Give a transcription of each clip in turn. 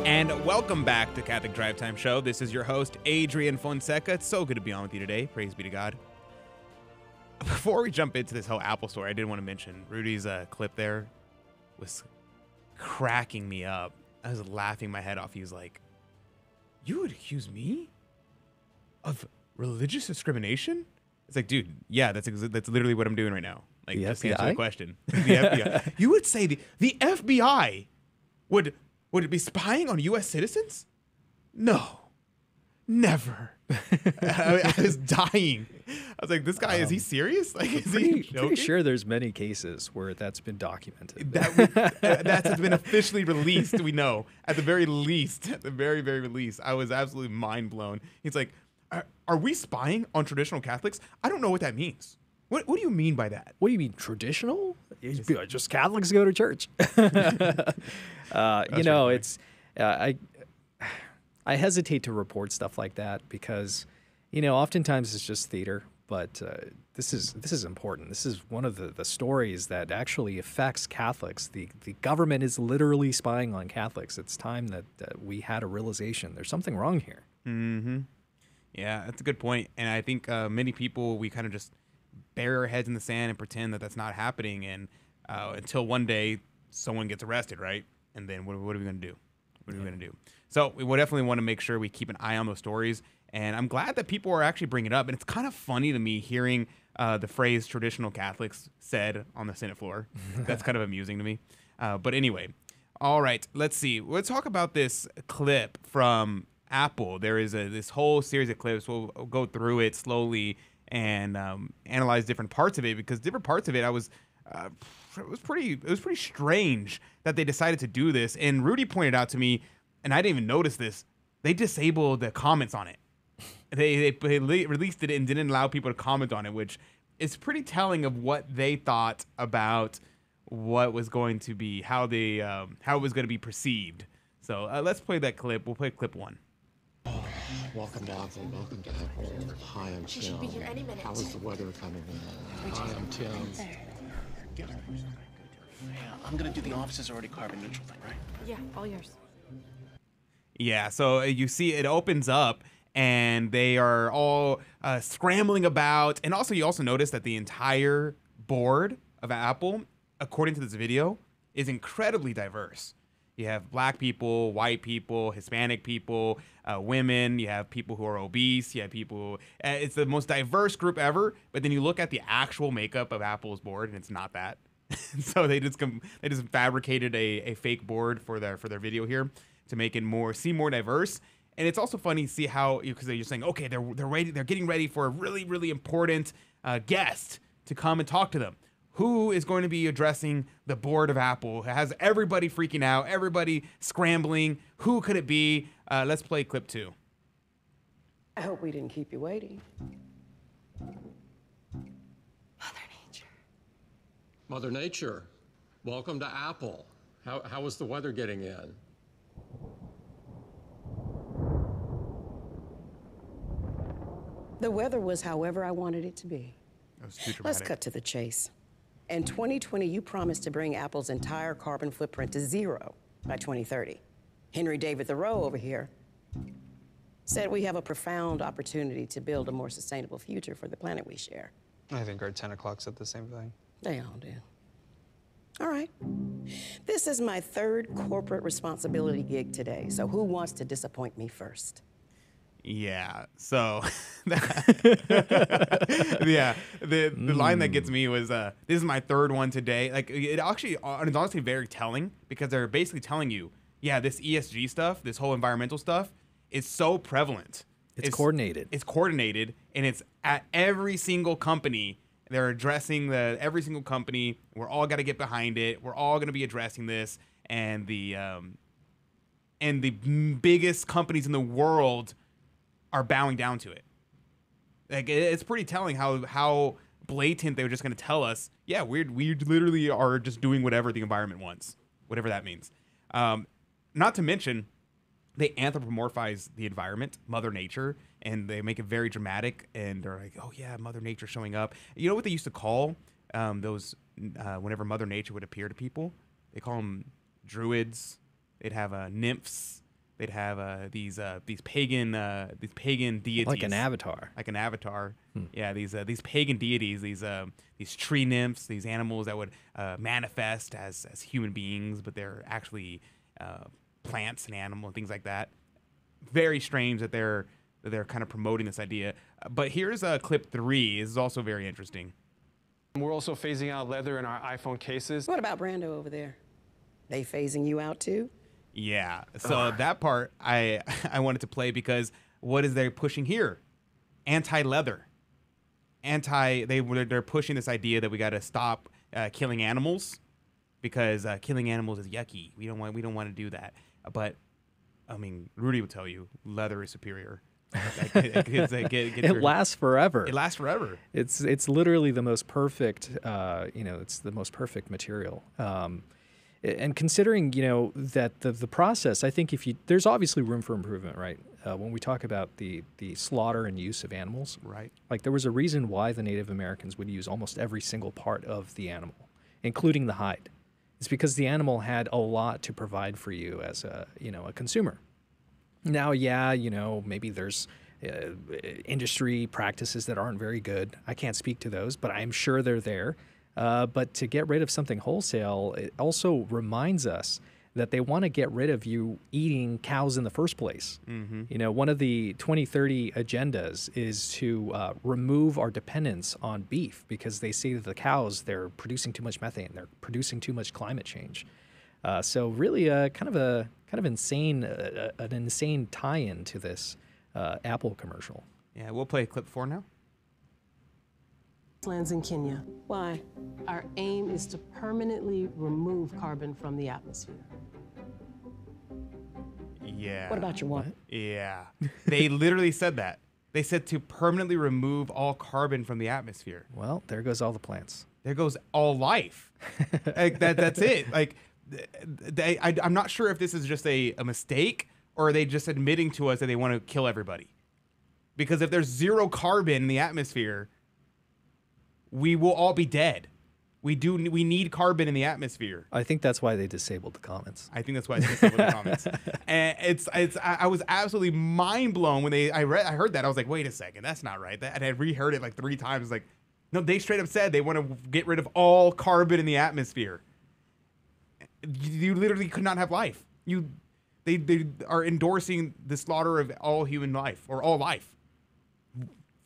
And welcome back to Catholic Drive Time Show. This is your host, Adrian Fonseca. It's so good to be on with you today. Praise be to God. Before we jump into this whole Apple story, I did want to mention Rudy's clip there was cracking me up. I was laughing my head off. He was like, "You would accuse me of religious discrimination?" It's like, dude, yeah, that's literally what I'm doing right now. Like, just answer the question. The FBI. You would say the FBI would it be spying on U.S. citizens? No, never. I was dying. I was like, this guy, is he serious? Like, is he joking? Pretty sure there's many cases where that's been documented. That's been officially released, we know. At the very least, at the very, very least. I was absolutely mind blown. He's like, are we spying on traditional Catholics? I don't know what that means. What do you mean by that? What do you mean, traditional? Just Catholics go to church. I hesitate to report stuff like that because, oftentimes it's just theater. But this is important. This is one of the stories that actually affects Catholics. The government is literally spying on Catholics. It's time that we had a realization. There's something wrong here. Mm-hmm. Yeah, that's a good point. And I think many people, we kind of just bury our heads in the sand and pretend that that's not happening. And until one day someone gets arrested, right? And then what are we going to do? What are we going to do? So we will definitely want to make sure we keep an eye on those stories. And I'm glad that people are actually bringing it up. And it's kind of funny to me hearing the phrase traditional Catholics said on the Senate floor. That's kind of amusing to me. But anyway, all right, let's see. Let's talk about this clip from Apple. There is this whole series of clips. We'll go through it slowly and analyze different parts of it, because different parts of it, it was pretty strange that they decided to do this. And Rudy pointed out to me, and I didn't even notice this, they disabled the comments on it. They released it and didn't allow people to comment on it, which is pretty telling of what they thought about what was going to be, how it was going to be perceived. So let's play that clip. We'll play clip 1. Welcome to Apple. Welcome to Apple. Hi, I'm Tim. She should be here any minute. How is the weather coming in? Hi, I'm Tim. Yeah, I'm gonna do the office's already carbon neutral thing, right? Yeah, all yours. Yeah, so you see it opens up and they are all scrambling about. And also, you also notice that the entire board of Apple, according to this video, is incredibly diverse. You have black people, white people, Hispanic people, women. You have people who are obese. You have people. It's the most diverse group ever. But then you look at the actual makeup of Apple's board, and it's not that. So they just fabricated a fake board for their video here to make it seem more diverse. And it's also funny to see how, because they're just saying, okay, they're getting ready for a really, really important guest to come and talk to them. Who is going to be addressing the board of Apple? It has everybody freaking out, everybody scrambling. Who could it be? Let's play clip 2. I hope we didn't keep you waiting. Mother Nature. Mother Nature, welcome to Apple. How is the weather getting in? The weather was however I wanted it to be. That was too dramatic. Let's cut to the chase. In 2020, you promised to bring Apple's entire carbon footprint to 0 by 2030. Henry David Thoreau over here said we have a profound opportunity to build a more sustainable future for the planet we share. I think our 10 o'clock said the same thing. They all do. All right. This is my 3rd corporate responsibility gig today, so who wants to disappoint me first? Yeah. So, the line that gets me was, "This is my 3rd one today." Like, it's honestly very telling, because they're basically telling you, yeah, this ESG stuff, this whole environmental stuff, is so prevalent. It's coordinated. It's coordinated, and it's at every single company. They're addressing every single company. We're all got to get behind it. We're all going to be addressing this, and the biggest companies in the world are bowing down to it. Like, it's pretty telling how blatant they were just going to tell us, yeah, we literally are just doing whatever the environment wants, whatever that means. Not to mention, they anthropomorphize the environment, Mother Nature, and they make it very dramatic. And they're like, oh yeah, Mother Nature showing up. You know what they used to call those whenever Mother Nature would appear to people? They call them druids. They'd have nymphs. they'd have these pagan deities, Like an avatar. like an avatar. Yeah, these pagan deities, these tree nymphs, these animals that would manifest as human beings, but they're actually plants and animals and things like that. Very strange that they're kind of promoting this idea. But here's clip 3. This is also very interesting. We're also phasing out leather in our iPhone cases. What about Brando over there? They phasing you out too? Yeah. So that part I wanted to play because what is they pushing here? Anti-leather. They're pushing this idea that we got to stop killing animals because killing animals is yucky. We don't want to do that. But I mean, Rudy will tell you leather is superior. It lasts forever. It lasts forever. It's literally the most perfect. It's the most perfect material. And considering, that the process, I think there's obviously room for improvement, right? When we talk about the slaughter and use of animals, right? Like there was a reason why the Native Americans would use almost every single part of the animal, including the hide. It's because the animal had a lot to provide for you as a consumer. Now, maybe there's industry practices that aren't very good. I can't speak to those, but I'm sure they're there. But to get rid of something wholesale, it also reminds us that they want to get rid of you eating cows in the first place. Mm-hmm. One of the 2030 agendas is to remove our dependence on beef because they see that the cows, they're producing too much methane, they're producing too much climate change. So really, kind of insane, an insane tie-in to this Apple commercial. Yeah, we'll play clip 4 now. Lands in Kenya. Why? Our aim is to permanently remove carbon from the atmosphere. Yeah. What about your one? Yeah. They literally said that. They said to permanently remove all carbon from the atmosphere. Well, there goes all the plants. There goes all life. Like that's it. Like I'm not sure if this is just a mistake or are they just admitting to us that they want to kill everybody. Because if there's zero carbon in the atmosphere, we will all be dead. We need carbon in the atmosphere. I think that's why they disabled the comments. I think that's why they disabled the comments. And I was absolutely mind blown when I heard that. I was like, wait a second, that's not right. And I reheard it like 3 times. It's like, no, they straight up said they want to get rid of all carbon in the atmosphere. You literally could not have life. They are endorsing the slaughter of all human life or all life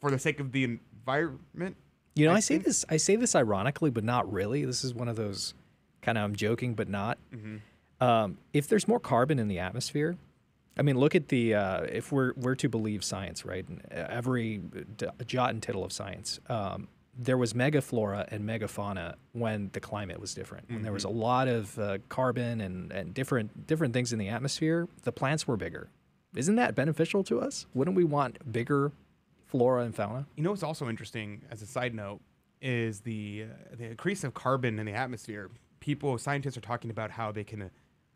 for the sake of the environment. I say this ironically, but not really. This is one of those kind of I'm joking, but not. Mm-hmm. If there's more carbon in the atmosphere, I mean, look at the if we're to believe science, right? Every jot and tittle of science. There was megaflora and megafauna when the climate was different. When there was a lot of carbon and different things in the atmosphere, the plants were bigger. Isn't that beneficial to us? Wouldn't we want bigger flora and fauna? What's also interesting, as a side note, is the increase of carbon in the atmosphere. Scientists are talking about how they can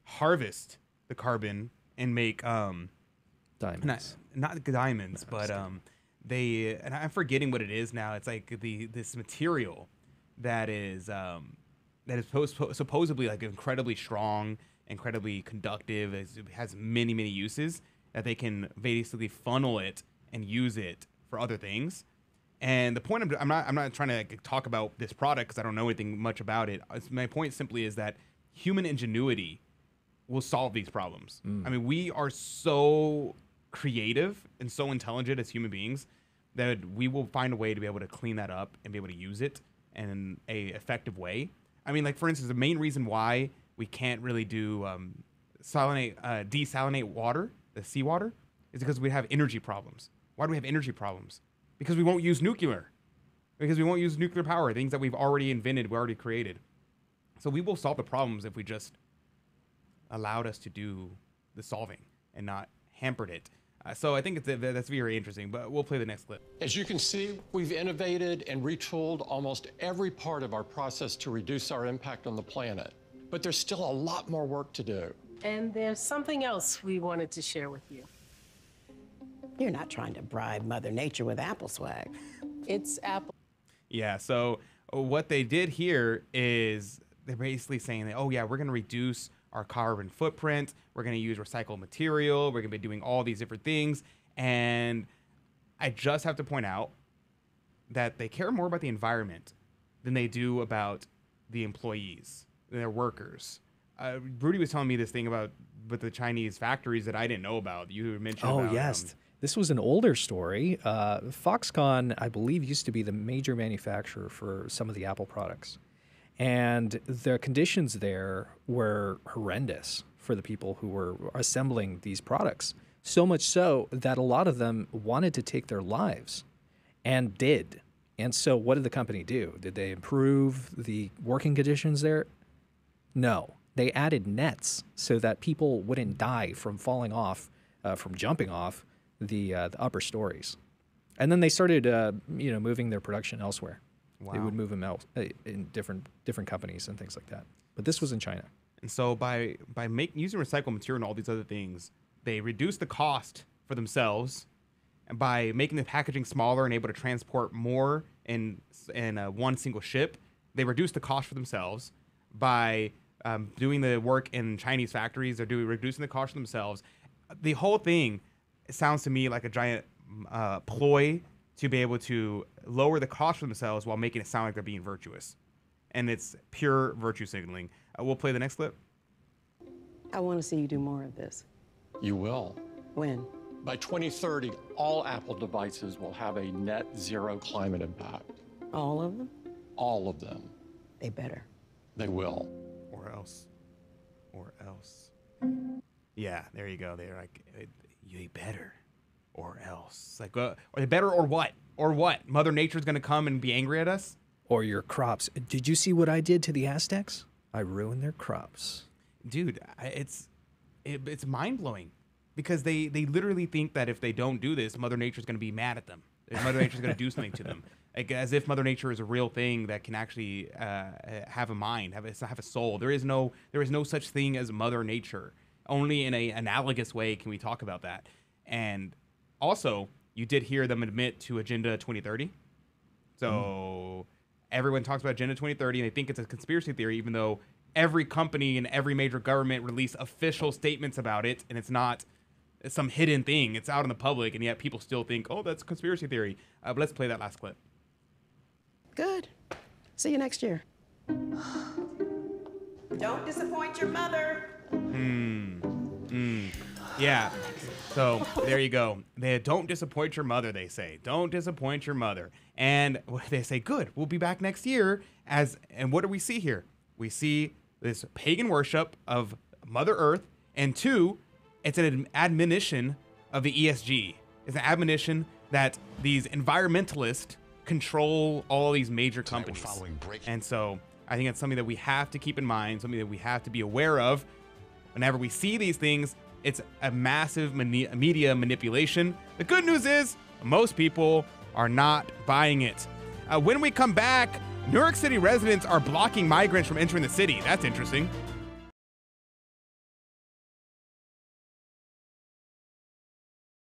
harvest the carbon and make diamonds. Not diamonds, but and I'm forgetting what it is now. It's like this material that is supposedly like incredibly strong, incredibly conductive. It has many uses that they can basically funnel it and use it for other things. And the point I'm not trying to talk about this product because I don't know anything much about it. My point simply is that human ingenuity will solve these problems. I mean, we are so creative and so intelligent as human beings that we will find a way to be able to clean that up and be able to use it in a effective way. I mean, like for instance, the main reason why we can't really do desalinate water, the seawater, is because we have energy problems. Why do we have energy problems? Because we won't use nuclear. Because we won't use nuclear power, things that we've already invented, we already created. So we will solve the problems if we just allowed us to do the solving and not hampered it. So I think that's very interesting, but we'll play the next clip. As you can see, we've innovated and retooled almost every part of our process to reduce our impact on the planet. But there's still a lot more work to do. And there's something else we wanted to share with you. You're not trying to bribe Mother Nature with Apple swag. It's Apple. Yeah, so what they did here is they're basically saying that, oh yeah, we're going to reduce our carbon footprint. We're going to use recycled material. We're going to be doing all these different things. And I just have to point out that they care more about the environment than they do about the employees, their workers. Rudy was telling me this thing about with the Chinese factories that I didn't know about. You mentioned Oh, about, yes. This was an older story. Foxconn, I believe, used to be the major manufacturer for some of the Apple products. And the conditions there were horrendous for the people who were assembling these products. So much so that a lot of them wanted to take their lives and did. And so what did the company do? Did they improve the working conditions there? No. They added nets so that people wouldn't die from falling off, from jumping off the upper stories. And then they started, moving their production elsewhere. Wow. They would move them out in different companies and things like that. But this was in China. And so by using recycled material and all these other things, they reduce the cost for themselves. And by making the packaging smaller and able to transport more in one single ship, they reduce the cost for themselves. By doing the work in Chinese factories, they're reducing the cost for themselves. The whole thing sounds to me like a giant ploy to be able to lower the cost for themselves while making it sound like they're being virtuous. And it's pure virtue signaling. We'll play the next clip. I want to see you do more of this. You will. When? By 2030, all Apple devices will have a net zero climate impact. All of them? All of them. They better. They will. Or else. Yeah, there you go. They're like, you better. Or else. Like, are they better or what? Or what? Mother Nature's going to come and be angry at us? Or your crops. Did you see what I did to the Aztecs? I ruined their crops. Dude, it's mind-blowing. Because they literally think that if they don't do this, Mother Nature's going to be mad at them. Mother Nature's going to do something to them. Like, as if Mother Nature is a real thing that can actually have a mind, have a soul. There is no such thing as Mother Nature. Only in an analogous way can we talk about that. And also, you did hear them admit to Agenda 2030. So everyone talks about Agenda 2030, and they think it's a conspiracy theory, even though every company and every major government release official statements about it, and it's not some hidden thing. It's out in the public, and yet people still think, oh, that's a conspiracy theory. But let's play that last clip. Good. See you next year. Don't disappoint your mother. Yeah. So there you go. They don't disappoint your mother, they say. Don't disappoint your mother. And they say, good, we'll be back next year. And what do we see here? We see this pagan worship of Mother Earth. And two, it's an admonition of the ESG. It's an admonition that these environmentalists control all these major companies. And so I think it's something that we have to keep in mind, something that we have to be aware of. Whenever we see these things, it's a massive media manipulation. The good news is most people are not buying it. When we come back, New York City residents are blocking migrants from entering the city. That's interesting.